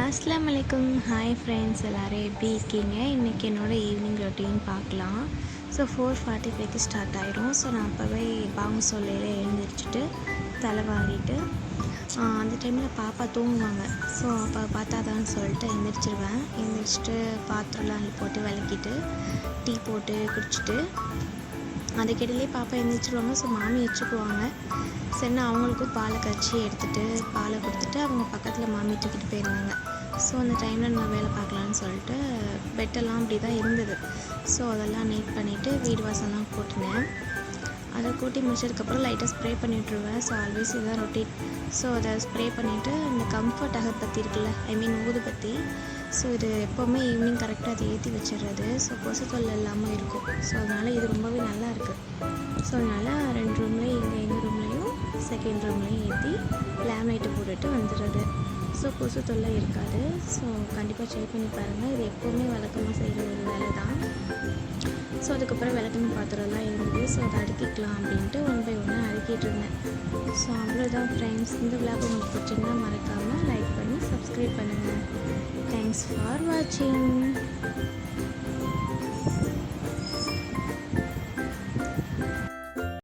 அஸ்ஸலாமு அலைக்கும். Hi friends, எல்லோரும் எப்படி இருக்கீங்க? இன்றைக்கி என்னோடய ஈவினிங் ரொட்டீன் பார்க்கலாம். ஸோ 4:45க்கு ஸ்டார்ட் ஆயிரும். ஸோ நான் அப்போவே பாங்கு சொல்லையில் எழுந்திரிச்சிட்டு தலை வாங்கிட்டு அந்த டைமில் பாப்பா தூங்குவாங்க. ஸோ அப்போ பார்த்தாதான்னு சொல்லிட்டு எழுந்திரிச்சிட்டு பாத்திரம்லாம் அள்ளி போட்டு விளக்கிட்டு டீ போட்டு குடிச்சிட்டு அதுக்கிடையிலே பாப்பா எழுந்திரிச்சிருவாங்க. ஸோ மாமி வச்சுக்குவாங்க. சரின்னு அவங்களுக்கும் பாலை காய்ச்சி எடுத்துகிட்டு பாலை கொடுத்துட்டு அவங்க பக்கத்தில் மாமி தூக்கிட்டு போயிருந்தாங்க. ஸோ அந்த டைமில் நம்ம வேலை பார்க்கலான்னு சொல்லிட்டு பெட்டெல்லாம் அப்படி தான் இருந்தது. ஸோ அதெல்லாம் நீட் பண்ணிவிட்டு வீடு வாசல்லாம் கூட்டினேன். அதை கூட்டி முடிச்சதுக்கப்புறம் லைட்டாக ஸ்ப்ரே பண்ணி விட்ருவேன். ஸோ ஆல்வேஸ் இதுதான் ரொட்டீன். ஸோ அதை ஸ்ப்ரே பண்ணிவிட்டு இந்த கம்ஃபர்ட் அகர்பத்தி இருக்குல்ல, ஊதுபத்தி. ஸோ இது எப்போவுமே ஈவினிங் கரெக்டாக அதை ஏற்றி வச்சிடுறது. ஸோ கொசு தொல்லை இல்லாமல் இருக்கும். ஸோ அதனால் இது ரொம்பவே நல்லா இருக்குது. ஸோ அதனால் 2 ரூம்லேயும் எங்கள் ரூம்லேயும் செகண்ட் ரூம்லேயும் ஏற்றி லேம்லைட்டு போட்டுட்டு வந்துடுறது. ஸோ கொசு தொல்லை இருக்காது. ஸோ கண்டிப்பாக ட்ரை பண்ணி பாருங்கள். இது எப்போவுமே வழக்கமாக செய்கிற ஒரு வேலை தான். ஸோ அதுக்கப்புறம் விளக்கணும் பாத்திரம்லாம் இருந்தது. ஸோ அதை அடுக்கிக்கலாம் அப்படின்ட்டு 1 by 1 அடுக்கிட்டு இருந்தேன். ஸோ அவ்வளோதான் ஃப்ரெண்ட்ஸ். இந்த விளாக் உங்களுக்கு பிடிச்சிங்கன்னா மறக்காமல் லைக் பண்ணி சப்ஸ்கிரைப் பண்ணுங்கள். தேங்க்ஸ் ஃபார் வாட்சிங்.